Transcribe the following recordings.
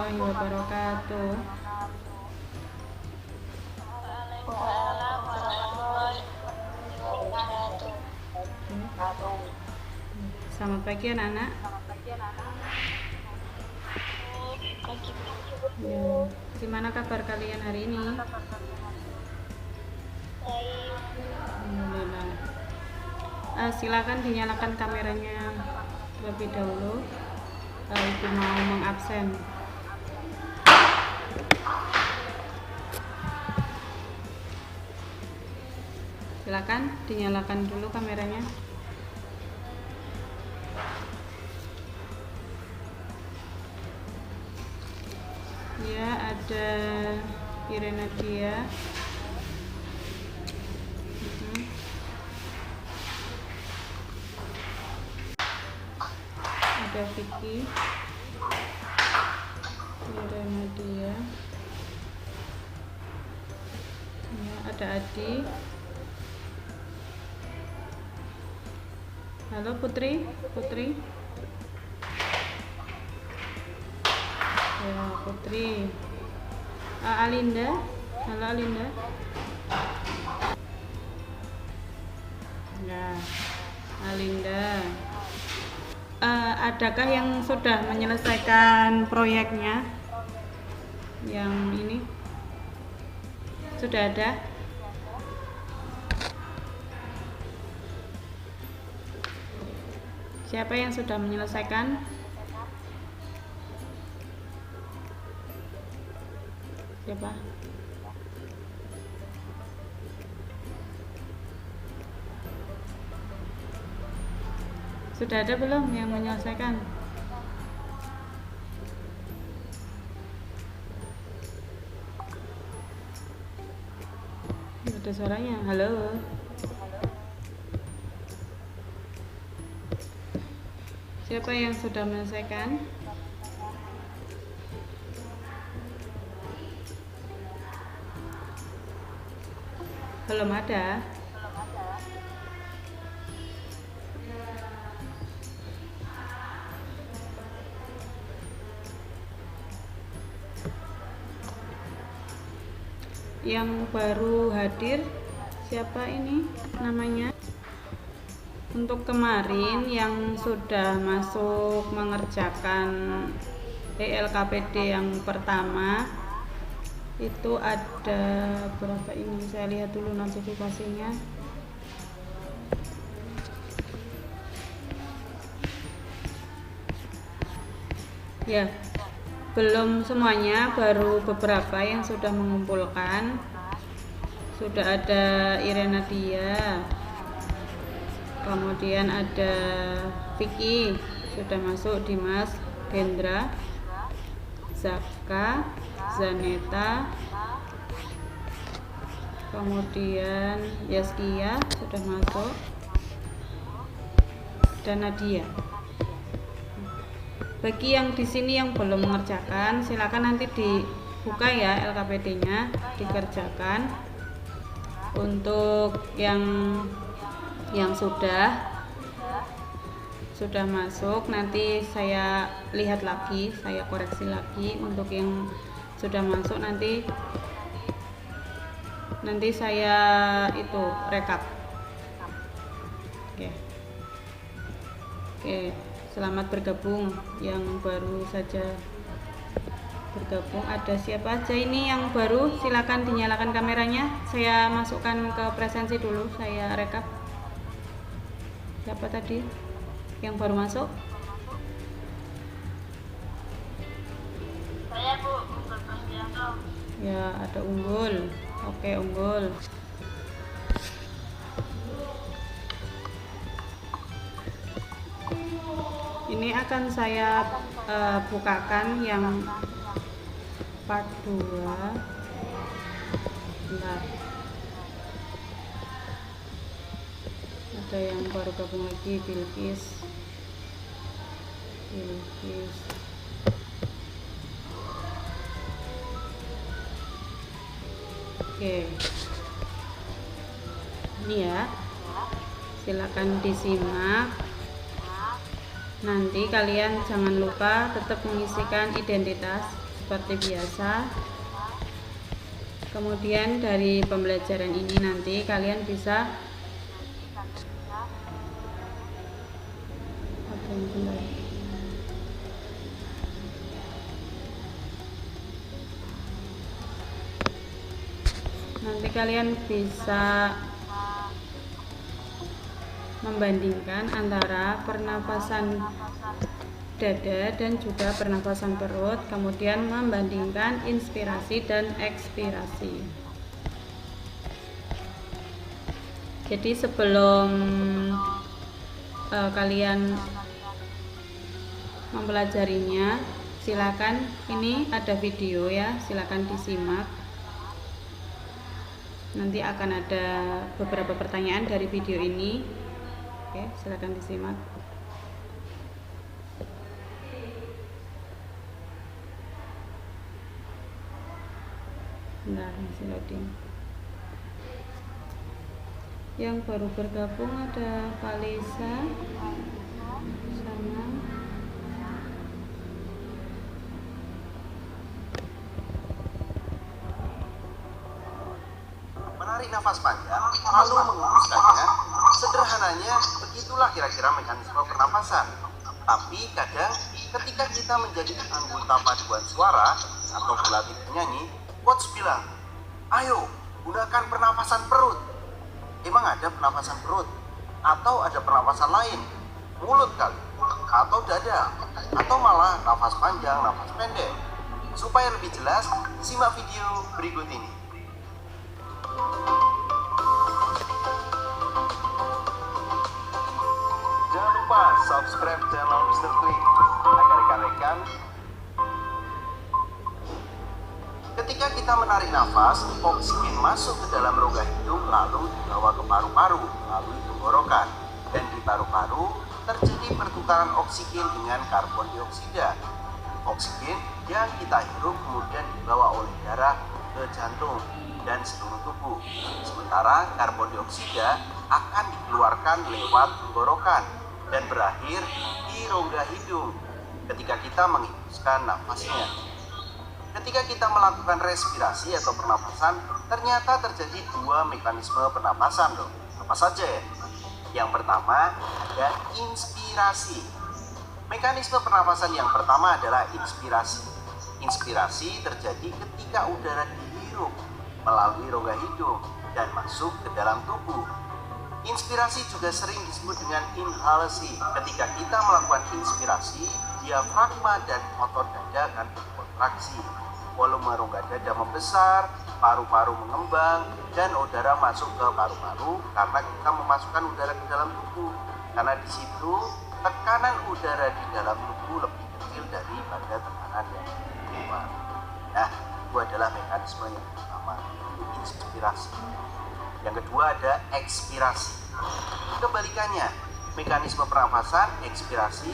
warahmatullahi wabarakatuh. Selamat pagi anak-anak. Ya, gimana kabar kalian hari ini? Alhamdulillah. Silakan dinyalakan kameranya terlebih dahulu. Ibu mau mengabsen. Silakan dinyalakan dulu kameranya. Ya, ada Irena Dia. Ada Vicky, Irena Dia. Ya, ada Adi. Halo Putri. Ya, Putri. Alinda. Halo Alinda. Ya, Alinda. Adakah yang sudah menyelesaikan proyeknya? Yang ini sudah ada? Siapa yang sudah menyelesaikan? Siapa? Sudah ada belum yang menyelesaikan? Ada suaranya. Halo. Siapa yang sudah menyelesaikan? Belum ada. Yang baru hadir siapa ini namanya? Untuk kemarin yang sudah masuk mengerjakan ELKPD yang pertama itu ada berapa ini? Saya lihat dulu notifikasinya. Ya, belum semuanya, baru beberapa yang sudah mengumpulkan. Sudah ada Irena Dia, kemudian ada Vicky, sudah masuk, Dimas, Gendra, Zaka, Zaneta, kemudian Yaskia sudah masuk, dan Nadia. Bagi yang di sini yang belum mengerjakan, silakan nanti dibuka ya LKPD-nya, dikerjakan. Untuk yang sudah masuk, nanti saya lihat lagi, saya koreksi lagi. Untuk yang sudah masuk nanti saya itu rekap. Oke, selamat bergabung yang baru saja bergabung. Ada siapa aja ini yang baru? Silakan dinyalakan kameranya. Saya masukkan ke presensi dulu, saya rekap. Siapa tadi yang baru masuk? Saya Bu, Unggul Prasetyanto. Ya, ada Unggul. Oke, Unggul. Ini akan saya bukakan yang part 2. Bentar. Ada yang baru gabung lagi, Bilkis. Oke. Ini ya. Silakan disimak. Nanti kalian jangan lupa tetap mengisikan identitas seperti biasa. Kemudian dari pembelajaran ini nanti kalian bisa membandingkan antara pernapasan dada dan juga pernapasan perut, kemudian membandingkan inspirasi dan ekspirasi. Jadi sebelum kalian mempelajarinya, silakan, ini ada video ya, silakan disimak. Nanti akan ada beberapa pertanyaan dari video ini. Oke, silakan disimak. Nah, masih loading. Yang baru bergabung ada Kalisa sama menarik nafas panjang lalu menghembuskannya. Sederhananya begitulah kira-kira mekanisme pernapasan. Tapi kadang ketika kita menjadi anggota paduan suara atau pelatih penyanyi, coach bilang, ayo gunakan pernapasan perut. Emang ada pernapasan perut? Atau ada pernapasan lain? Mulut kali? Atau dada? Atau malah nafas panjang, nafas pendek? Supaya lebih jelas, simak video berikut ini. Jangan lupa subscribe channel Mr. Klik agar rekan-rekan ketika kita menarik nafas, oksigen masuk ke dalam rongga hidung lalu dibawa ke paru-paru melalui tenggorokan, dan di paru-paru terjadi pertukaran oksigen dengan karbon dioksida. Oksigen yang kita hirup kemudian dibawa oleh darah ke jantung dan seluruh tubuh. Sementara karbon dioksida akan dikeluarkan lewat tenggorokan dan berakhir di rongga hidung ketika kita menghembuskan nafasnya. Ketika kita melakukan respirasi atau pernapasan, ternyata terjadi dua mekanisme pernapasan loh. Apa saja ya? Yang pertama ada inspirasi. Mekanisme pernapasan yang pertama adalah inspirasi. Inspirasi terjadi ketika udara dihirup melalui rongga hidung dan masuk ke dalam tubuh. Inspirasi juga sering disebut dengan inhalasi. Ketika kita melakukan inspirasi, diafragma dan otot dada akan berkontraksi. Volume rongga dada membesar, paru-paru mengembang, dan udara masuk ke paru-paru karena kita memasukkan udara ke dalam tubuh. Karena di situ tekanan udara di dalam tubuh lebih kecil daripada tekanan yang keluar. Nah, itu adalah mekanisme yang pertama, inspirasi. Yang kedua ada ekspirasi. Kebalikannya, mekanisme pernapasan ekspirasi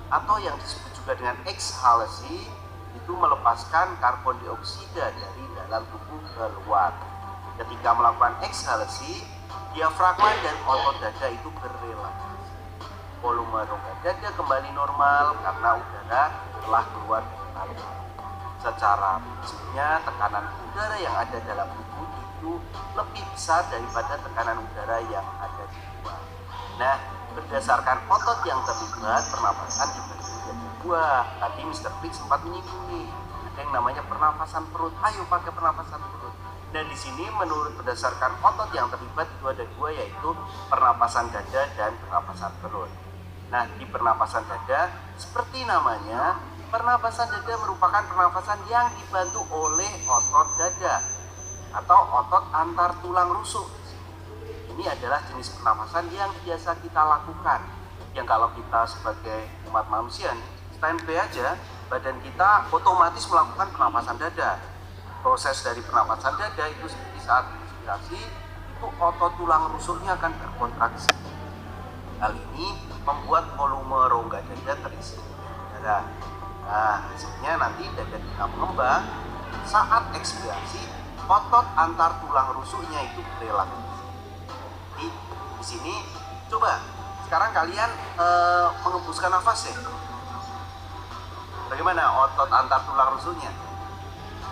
atau yang disebut juga dengan ekshalasi itu melepaskan karbon dioksida dari dalam tubuh keluar. Ketika melakukan ekshalasi, diafragma dan otot dada itu berrelaksasi. Volume rongga dada kembali normal karena udara telah keluar dari paru-paru. Secara prinsipnya, tekanan udara yang ada dalam tubuh itu lebih besar daripada tekanan udara yang ada di luar. Nah, berdasarkan otot yang terlibat, pernapasan dibagi menjadi dua. Tadi Mr. Klik sempat menyinggung nih, ada yang namanya pernapasan perut. Ayo pakai pernapasan perut. Dan di sini menurut berdasarkan otot yang terlibat itu ada dua, yaitu pernapasan dada dan pernapasan perut. Nah, di pernapasan dada, seperti namanya, pernapasan dada merupakan pernapasan yang dibantu oleh otot dada atau otot antar tulang rusuk. Ini adalah jenis pernapasan yang biasa kita lakukan. Yang kalau kita sebagai umat manusia, standby aja, badan kita otomatis melakukan pernapasan dada. Proses dari pernapasan dada itu seperti saat inspirasi, itu otot tulang rusuknya akan berkontraksi. Hal ini membuat volume rongga dada terisi udara. Nah, hasilnya nanti dada kita mengembang. Saat ekspirasi, otot antar tulang rusuknya itu berrelaksasi. Di sini coba sekarang kalian mengembuskan nafas ya. Bagaimana otot antar tulang rusuknya?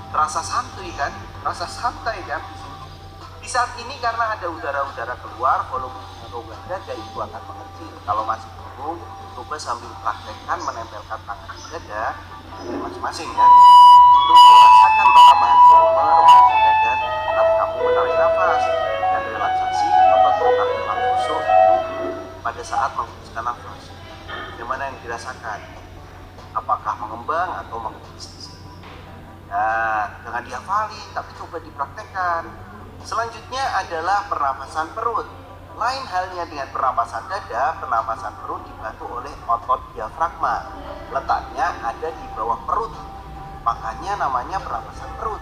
Terasa santuy kan? Terasa santai kan? Di saat ini karena ada udara-udara keluar, volume rongga dada itu akan mengecil. Kalau masih bingung, coba sambil praktekkan menempelkan tangan di dada masing-masing ya. Untuk merasakan pertambahan volume rongga dada saat kamu menarik nafas dan relaksasi otot tulang rusuk pada saat menghembuskan nafas. Bagaimana yang dirasakan? Apakah mengembang atau mengepis di sini? Nah, jangan dihafalin, tapi coba dipraktekkan. Selanjutnya adalah pernapasan perut. Lain halnya dengan pernapasan dada, pernapasan perut dibantu oleh otot diafragma. Letaknya ada di bawah perut, makanya namanya pernapasan perut.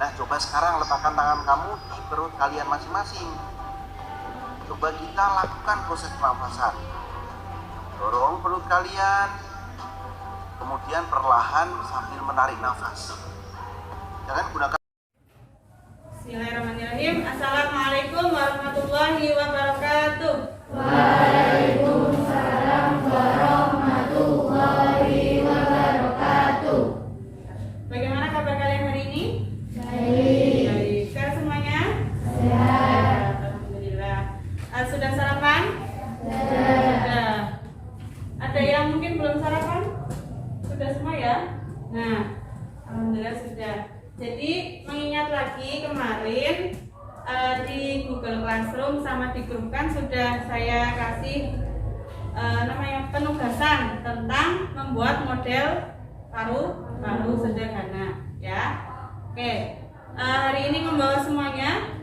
Nah, coba sekarang letakkan tangan kamu di perut kalian masing-masing. Coba kita lakukan proses pernapasan. Dorong perut kalian, kemudian perlahan sambil menarik nafas. Jangan gunakan. Bismillahirrahmanirrahim. Assalamualaikum warahmatullahi wabarakatuh. Waalaikumsalam warahmatullahi wabarakatuh. Bagaimana kabar kalian hari ini? Baik. Baik. Sehat semuanya? Sehat. Alhamdulillah. Sudah sarapan? Sudah. Sudah. Ada yang mungkin belum sarapan? Sudah semua ya? Nah, alhamdulillah sudah. Jadi mengingat lagi kemarin di Google Classroom sama di grup kan sudah saya kasih namanya penugasan tentang membuat model paru sederhana ya. Oke, hari ini membawa semuanya,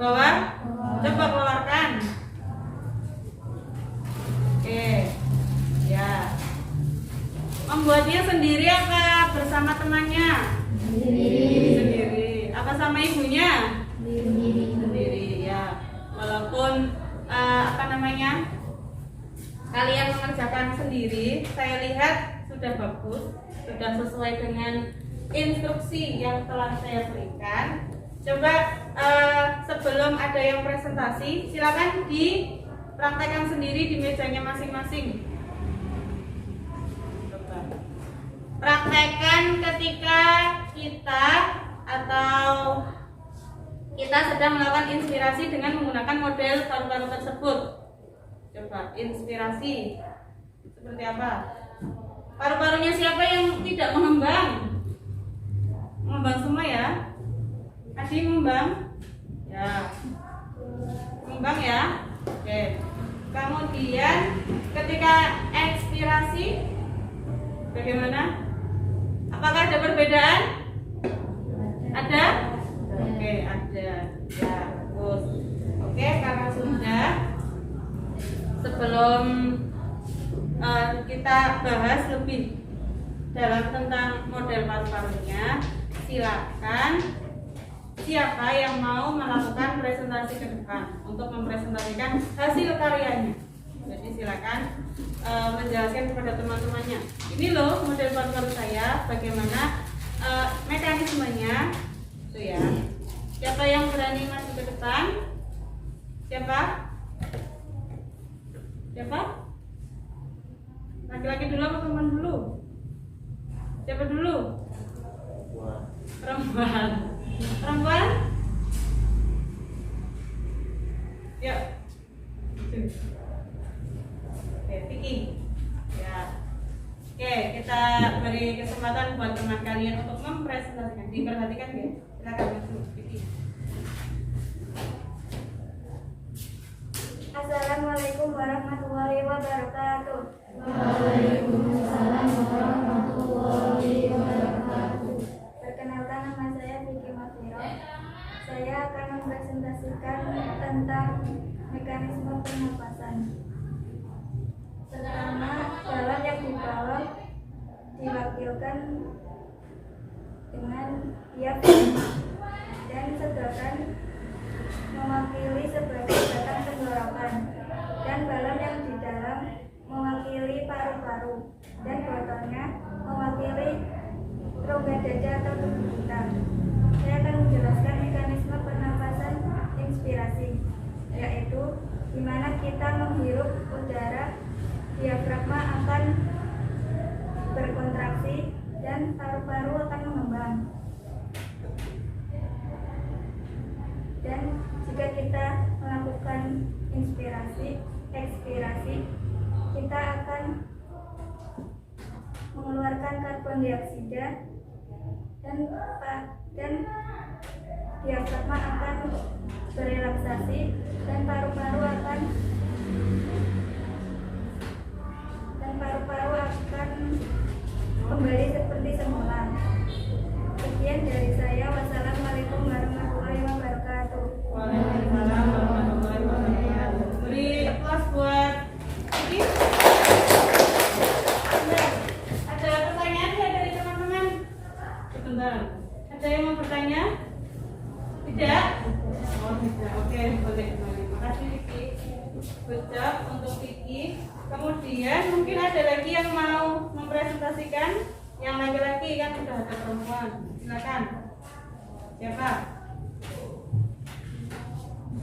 bawa, coba keluarkan. Oke, ya. Membuatnya sendiri apa bersama temannya? Sendiri. Apa sama ibunya? Sendiri ya. Walaupun kalian mengerjakan sendiri, saya lihat sudah bagus, sudah sesuai dengan instruksi yang telah saya berikan. Coba sebelum ada yang presentasi, silakan dipraktekkan sendiri di mejanya masing-masing. Praktekkan ketika kita sedang melakukan inspirasi dengan menggunakan model paru-paru tersebut. Coba inspirasi seperti apa? Paru-parunya siapa yang tidak mengembang? Mengembang semua ya? Adi mengembang? Ya. Mengembang ya? Oke. Kemudian ketika ekspirasi bagaimana? Apakah ada perbedaan? Ada? Oke, ada. Ya, bagus. Oke, karena sudah, sebelum kita bahas lebih dalam tentang model paru-parunya, silakan siapa yang mau melakukan presentasi ke depan untuk mempresentasikan hasil karyanya. Jadi silakan menjelaskan kepada teman-temannya. Ini loh model paru-paru saya, bagaimana mekanismenya, itu ya. Siapa yang berani maju ke depan? Siapa? Siapa? Laki-laki dulu atau perempuan dulu? Siapa dulu? Perempuan. Perempuan? Yuk. Oke, Vicky. Ya. Oke, kita beri kesempatan buat teman kalian untuk mempresentasikan. Diperhatikan ya. Silakan maju, Vicky. Assalamualaikum warahmatullahi wabarakatuh. Waalaikumsalam warahmatullahi wabarakatuh. Perkenalkan, nama saya Vicky Mafiro. Saya akan mempresentasikan tentang mekanisme pernapasan. Pertama, jalan yang di bawah diwakilkan dengan diafragma dan sedotan mewakili sebagai batang tenggorokan, dan balon yang di dalam mewakili paru-paru, dan botolnya mewakili rongga dada atau tubuh kita. Saya akan menjelaskan mekanisme pernapasan inspirasi, yaitu di mana kita menghirup udara, diafragma akan berkontraksi dan paru-paru akan mengembang. karbon dioksida dan diafragma akan berelaksasi dan paru-paru akan kembali seperti semula. Sekian dari saya. Wassalamualaikum warahmatullahi wabarakatuh. Waalaikumsalam warahmatullahi wabarakatuh. Beri aplaus buat Kiki. Ada pertanyaan ya dari teman-teman? Sebentar. Ada yang mau bertanya? Tidak? Oh tidak. Oke, boleh kembali. Makasih Kiki. Good job untuk Kiki. Kemudian mungkin ada lagi yang mau mempresentasikan. Yang laki-laki kan sudah ada perempuan. Silakan. Siapa?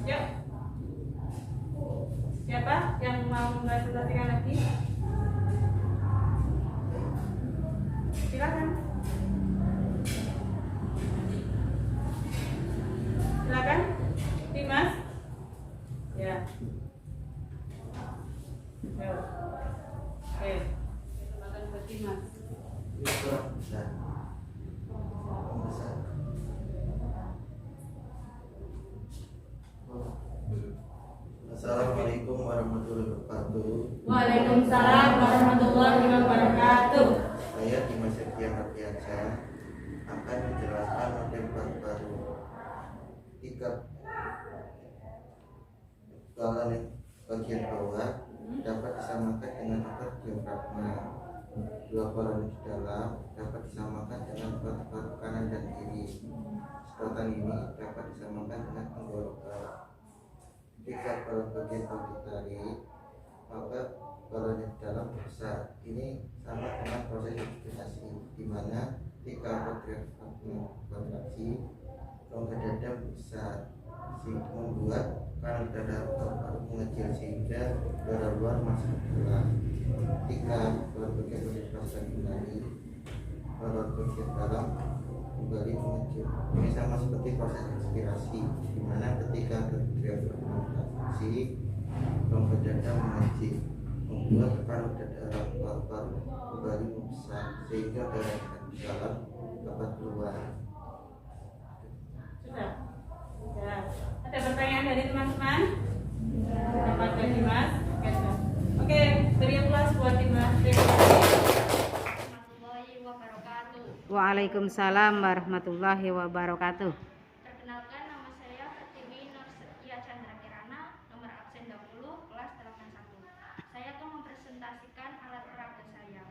Yuk. Siapa yang mau mempresentasikan lagi? Silakan. Silakan. Dimas. Ya. Yuk. Oke. Kesempatan buat Dimas. Assalamualaikum warahmatullahi wabarakatuh. Waalaikumsalam warahmatullahi wabarakatuh. Saya Dimas Septian Ardiansyah akan menjelaskan model baru ketika kepala bagian bawah dapat disamakan dengan otot diafragma. Dua kolon di dalam dapat disamakan dengan paru-paru kanan dan kiri. Sedotan ini dapat disamakan dengan tenggorokan. Jika kolon bagian bawah ditarik, maka kolon di dalam besar. Ini sama dengan proses inspirasi, di mana ketika otot diafragma kontraksi, rongga dada besar, sehingga membuat kanan dada paru-paru mengecil sehingga udara luar masuk ke dalam. Ketika kolon bagian bawah dipaksa kembali, kolon bagian dalam kembali mengecil. Ini sama seperti proses inspirasi, di mana ketika diafragma kontraksi, rongga dada mengecil, membuat paru dada paru-paru kembali membesar sehingga darah di dalam dapat keluar. Sudah. Ya. Ada pertanyaan dari teman-teman? Dapat dari Dimas? Oke, beri aplaus buat Dimas. Warahmatullahi wabarakatuh. Waalaikumsalam warahmatullahi wabarakatuh. Perkenalkan, nama saya Pertiwi Nur Setia Chandra Kirana, nomor absen 20, kelas 81. Saya akan mempresentasikan alat peraga saya.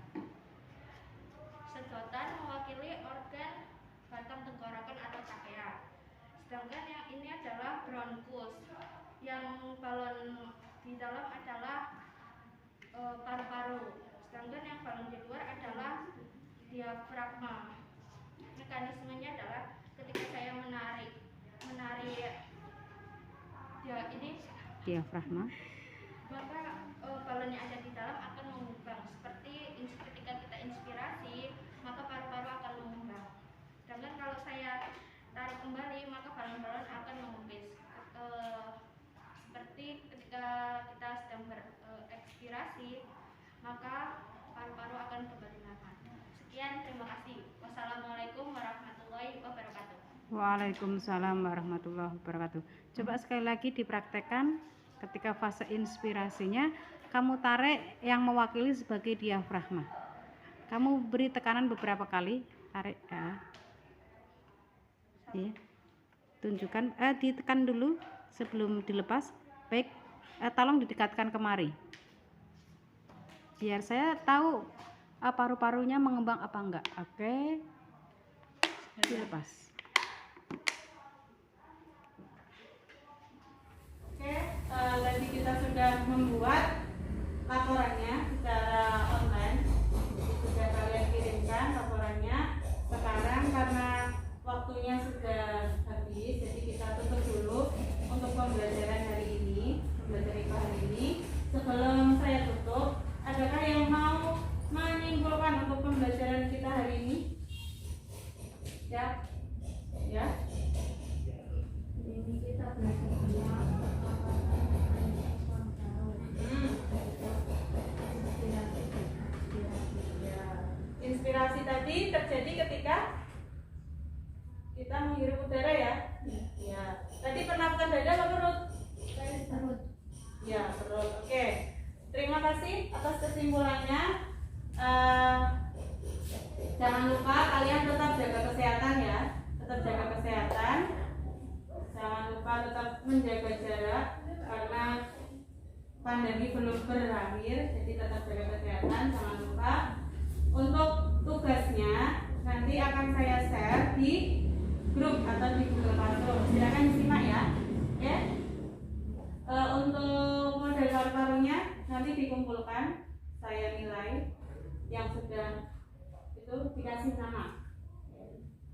Sedotan mewakili organ batang tenggorokan atau trachea. Sedangkan yang ini adalah bronkus. Yang balon di dalam adalah paru-paru. Sedangkan yang balon di luar adalah diafragma. Mekanismenya adalah ketika saya menarik diafragma, maka balon yang ada di dalam akan mengembang. Seperti ketika kita inspirasi, maka paru-paru akan mengembang. Sedangkan kalau saya tarik kembali, maka balon-balon akan mengempis. Seperti ketika kita sedang berekspirasi, maka paru-paru akan kembali normal. Sekian, terima kasih. Wassalamualaikum warahmatullahi wabarakatuh. Waalaikumsalam warahmatullahi wabarakatuh. Coba sekali lagi dipraktekkan ketika fase inspirasinya, kamu tarik yang mewakili sebagai diafragma. Kamu beri tekanan beberapa kali, tarik ya. Ya. Tunjukkan, ditekan dulu sebelum dilepas. Baik, tolong didekatkan kemari. Biar saya tahu paru-parunya mengembang apa enggak. Oke. Dilepas. Oke, tadi kita sudah membuat laporannya secara online. Sudah kalian kirimkan laporannya. Sekarang karena waktunya sudah habis, jadi kita tutup dulu untuk pembelajaran hari ini, pembelajaran IPA hari ini. Sebelum saya tutup, adakah yang mau menyimpulkan untuk pembelajaran kita hari ini? Ya, menghirup udara ya? Ya. Tadi pernafasan dada apa perut? Perut. Ya, perut. Oke. Terima kasih atas kesimpulannya. Jangan lupa kalian tetap jaga kesehatan ya. Tetap jaga kesehatan. Jangan lupa tetap menjaga jarak karena pandemi belum berakhir. Jadi tetap jaga kesehatan. Jangan lupa. Untuk tugasnya nanti akan saya share di grup atau di Google Classroom. Silakan disimak ya. Ya. Untuk model paru-parunya nanti dikumpulkan, saya nilai yang sudah itu dikasih nama.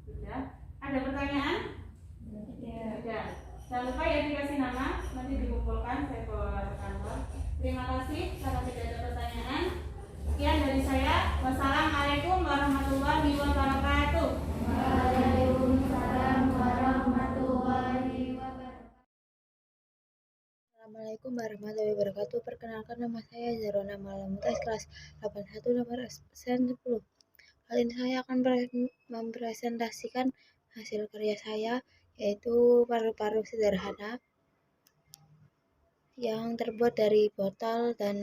Sudah. Ada pertanyaan? Sudah. Jangan lupa ya dikasih nama, nanti dikumpulkan, saya bawa ke kantor. Terima kasih. Kalau tidak ada pertanyaan, sekian dari saya. Wassalamualaikum warahmatullahi wabarakatuh. Waalaikumsalam warahmatullahi wabarakatuh. Assalamualaikum warahmatullahi wabarakatuh. Perkenalkan, nama saya Zarona Malamutas, kelas 81 nomor absen 10. Kali ini saya akan mempresentasikan hasil karya saya, yaitu paru-paru sederhana yang terbuat dari botol dan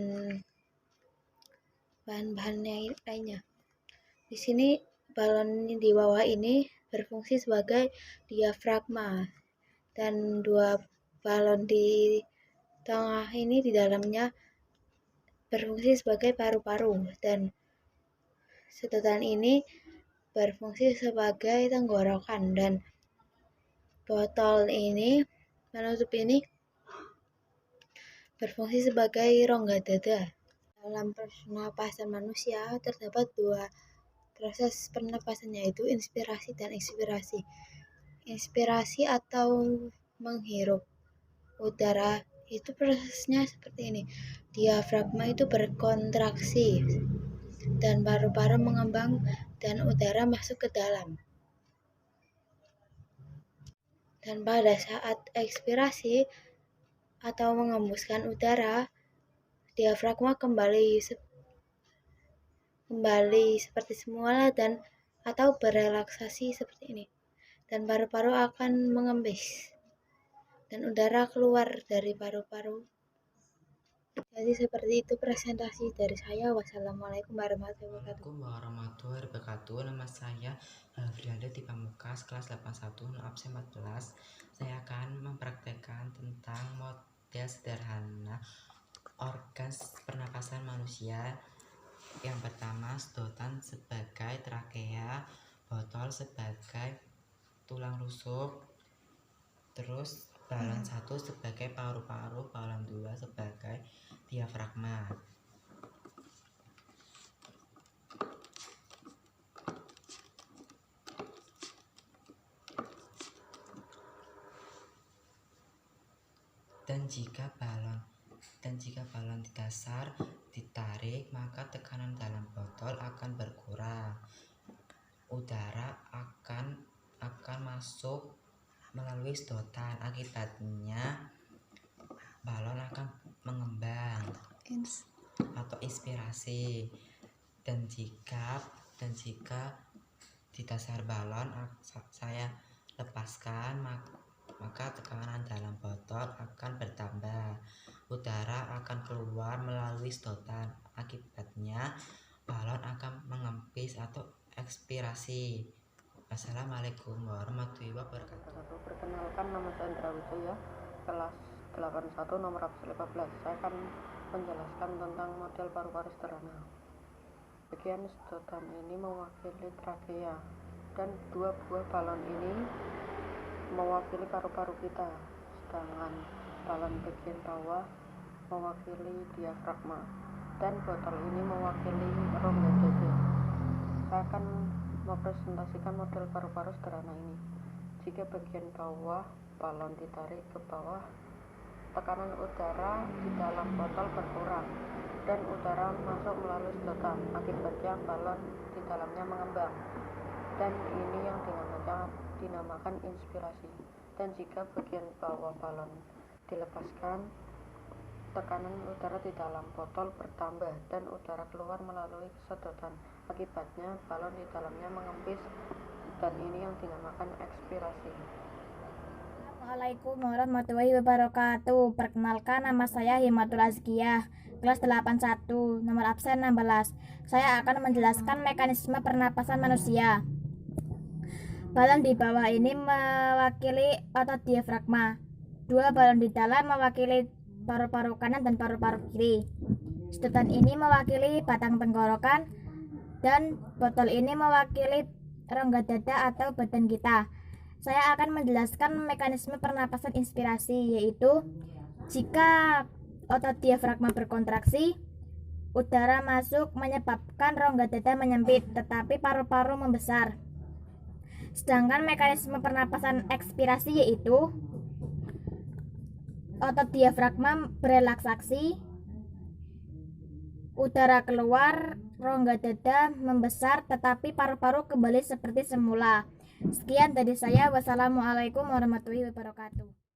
bahan-bahan lainnya. Di sini balon di bawah ini berfungsi sebagai diafragma dan dua balon di tengah ini di dalamnya berfungsi sebagai paru-paru dan sedotan ini berfungsi sebagai tenggorokan dan botol ini penutup ini berfungsi sebagai rongga dada. Dalam pernapasan manusia terdapat dua proses pernapasan, yaitu inspirasi dan ekspirasi. Inspirasi atau menghirup udara itu prosesnya seperti ini. Diafragma itu berkontraksi dan paru-paru mengembang dan udara masuk ke dalam. Dan pada saat ekspirasi atau mengembuskan udara, diafragma kembali seperti semula dan atau berelaksasi seperti ini. Dan paru-paru akan mengembis dan udara keluar dari paru-paru. Jadi seperti itu presentasi dari saya. Wassalamualaikum warahmatullahi wabarakatuh. Assalamualaikum warahmatullahi wabarakatuh. Nama saya Frianda di Pamungkas, kelas 81 absen 14. Saya akan mempraktekkan tentang model sederhana organ pernapasan manusia. Yang pertama, sedotan sebagai trakea, botol sebagai tulang rusuk, terus balon 1 sebagai paru-paru, balon 2 sebagai diafragma. Dan jika balon di dasar ditarik, maka tekanan dalam botol akan berkurang. Udara akan masuk melalui sedotan. Akibatnya balon akan mengembang atau inspirasi. Dan jika di dasar balon saya lepaskan, maka tekanan dalam botol akan bertambah. Udara akan keluar melalui sedotan. Akibatnya balon akan mengempis atau ekspirasi. Assalamualaikum warahmatullahi wabarakatuh. Perkenalkan, nama saya Indra Wijaya, kelas 81 nomor absen 15. Saya akan menjelaskan tentang model paru-paru sederhana. Bagian sedotan ini mewakili trakea dan dua buah balon ini mewakili paru-paru kita, sedangkan balon bagian bawah mewakili diafragma dan botol ini mewakili rongga dada. Saya akan mempresentasikan model paru-paru sederhana ini. Jika bagian bawah balon ditarik ke bawah, tekanan udara di dalam botol berkurang dan udara masuk melalui sedotan. Akibatnya balon di dalamnya mengembang, dan ini yang dinamakan inspirasi. Dan jika bagian bawah balon dilepaskan, tekanan udara di dalam botol bertambah dan udara keluar melalui sedotan. Akibatnya balon di dalamnya mengempis dan ini yang dinamakan ekspirasi. Assalamualaikum warahmatullahi wabarakatuh. Perkenalkan, nama saya Himatul Azkiyah, kelas 81, nomor absen 16. Saya akan menjelaskan mekanisme pernapasan manusia. Balon di bawah ini mewakili otot diafragma. Dua balon di dalam mewakili paru-paru kanan dan paru-paru kiri. Sedotan ini mewakili batang tenggorokan dan botol ini mewakili rongga dada atau badan kita. Saya akan menjelaskan mekanisme pernapasan inspirasi, yaitu jika otot diafragma berkontraksi, udara masuk menyebabkan rongga dada menyempit, tetapi paru-paru membesar. Sedangkan mekanisme pernapasan ekspirasi yaitu otot diafragma berelaksasi, udara keluar, rongga dada membesar, tetapi paru-paru kembali seperti semula. Sekian dari saya. Wassalamualaikum warahmatullahi wabarakatuh.